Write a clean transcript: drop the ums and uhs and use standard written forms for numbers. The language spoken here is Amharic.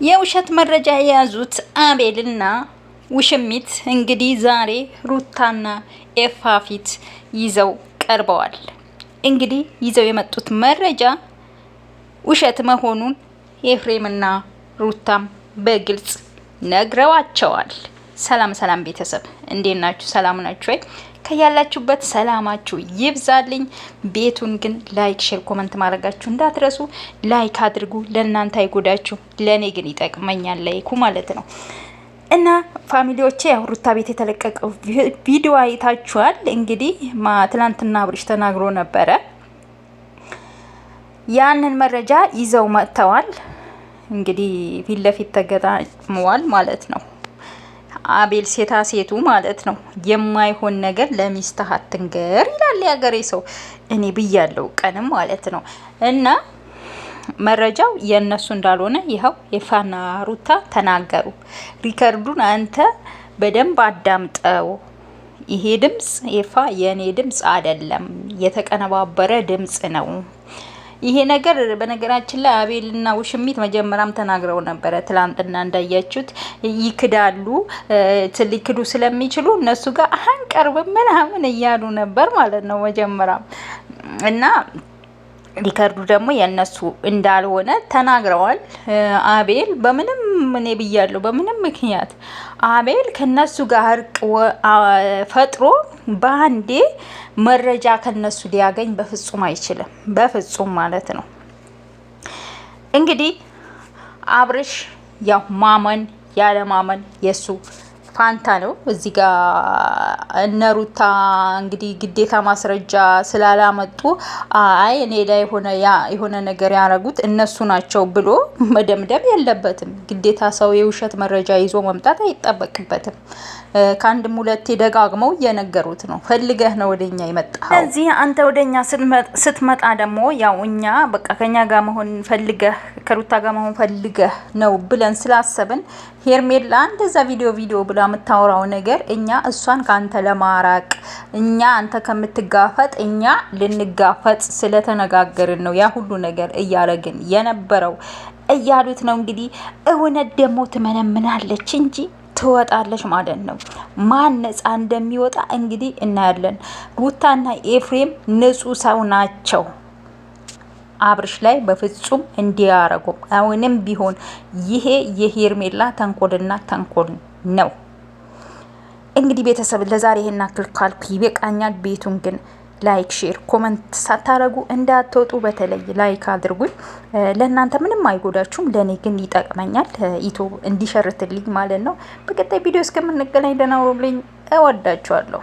የውሸት መረጃ የያዙት አቤልና ውሽሚት እንግዲህ ዛሬ ሩታና ኤፋ ፊት ይዘው ቀርበዋል። እንግዲህ ይዘው የመጡት መረጃ ውሸት መሆኑን ኤፍሬምና ሩታም በግልጽ ነግረዋቸዋል። ሰላም ሰላም ቤተሰብ እንዴት ናችሁ? ሰላም ናችሁ ወይ? ከያላችሁበት ሰላማችሁ ይብዛልኝ። ቤቱን ግን ላይክ፣ ሼር፣ ኮመንት ማድረጋችሁ እንዳትረሱ። ላይክ አድርጉ። ለእናንተ አይጎዳችሁ፣ ለእኔ ግን ይጠቅመኛል ላይኩ ማለት ነው። እና ፋሚሊዎቼ ያው ሩታ ቤት የተለቀቀው ቪዲዮ አይታችኋል። እንግዲህ ትላንትና አብርሽ ተናግሮ ነበረ። ያንን መረጃ ይዘው መጥተዋል። እንግዲህ ፊት ለፊት ተገጣጥመዋል ማለት ነው። አቤል ሴታ ሴቱ ማለት ነው። የማይሆን ነገር ለሚስትህ አትንገር ይላል ያገሬ ሰው። እኔ ብያለሁ ቀንም ማለት ነው። እና መረጃው የነሱ እንዳልሆነ ይኸው ኤፋና ሩታ ተናገሩ። ሪከርዱን አንተ በደንብ አዳምጠው። ይሄ ድምጽ ኤፋ የኔ ድምጽ አይደለም፣ የተቀነባበረ ድምጽ ነው። ይሄ ነገር በነገራችን ላይ አቤልና ውሽሚት መጀመሪያም ተናግረው ነበረ። ትላንትና እንዳያችሁት ይክዳሉ፣ ሊክዱ ስለሚችሉ እነሱ ጋር አንቀርብም ምናምን እያሉ ነበር ማለት ነው መጀመሪያም። እና ሊከርዱ ደግሞ የእነሱ እንዳልሆነ ተናግረዋል። አቤል በምንም እኔ ብያለሁ፣ በምንም ምክንያት አቤል ከነሱ ጋር እርቅ ፈጥሮ በአንዴ መረጃ ከነሱ ሊያገኝ በፍጹም አይችልም። በፍጹም ማለት ነው። እንግዲህ አብርሽ ያው ማመን ያለ ማመን የሱ ፋንታ ነው። እዚህ ጋር እነ ሩታ እንግዲህ ግዴታ ማስረጃ ስላላመጡ አይ እኔ ላይ የሆነ ነገር ያረጉት እነሱ ናቸው ብሎ መደምደም የለበትም። ግዴታ ሰው የውሸት መረጃ ይዞ መምጣት አይጠበቅበትም። ከአንድም ሁለቴ ደጋግመው እየነገሩት ነው። ፈልገህ ነው ወደኛ የመጣው። ስለዚህ አንተ ወደኛ ስትመጣ ደግሞ ያው እኛ በቃ ከኛ ጋር መሆን ፈልገህ ከሩታ ጋር መሆን ፈልገህ ነው ብለን ስላሰብን ሄርሜላ እንደዛ ቪዲዮ ብላ የምታወራው ነገር እኛ እሷን ካንተ ለማራቅ እኛ አንተ ከምትጋፈጥ እኛ ልንጋፈጥ ስለተነጋገርን ነው ያ ሁሉ ነገር እያረግን የነበረው እያሉት ነው። እንግዲህ እውነት ደግሞ ትመነምናለች እንጂ ትወጣለች ማለት ነው። ማን ነፃ እንደሚወጣ እንግዲህ እናያለን። ሩታና ኤፍሬም ንጹህ ሰው ናቸው። አብርሽ ላይ በፍጹም እንዲያረጉም አሁንም ቢሆን ይሄ የሄርሜላ ተንኮልና ተንኮል ነው። እንግዲህ ቤተሰብ ለዛሬ ይሄን አክል ካልኩ ይበቃኛል። ቤቱን ግን ላይክ፣ ሼር፣ ኮመንት ሳታረጉ እንዳትወጡ። በተለይ ላይክ አድርጉኝ። ለእናንተ ምንም አይጎዳችሁም፣ ለእኔ ግን ይጠቅመኛል። ዩቲዩብ እንዲሸርትልኝ ማለት ነው። በቀጣይ ቪዲዮ እስከምንገናኝ ደህና ሁኑልኝ። እወዳችኋለሁ።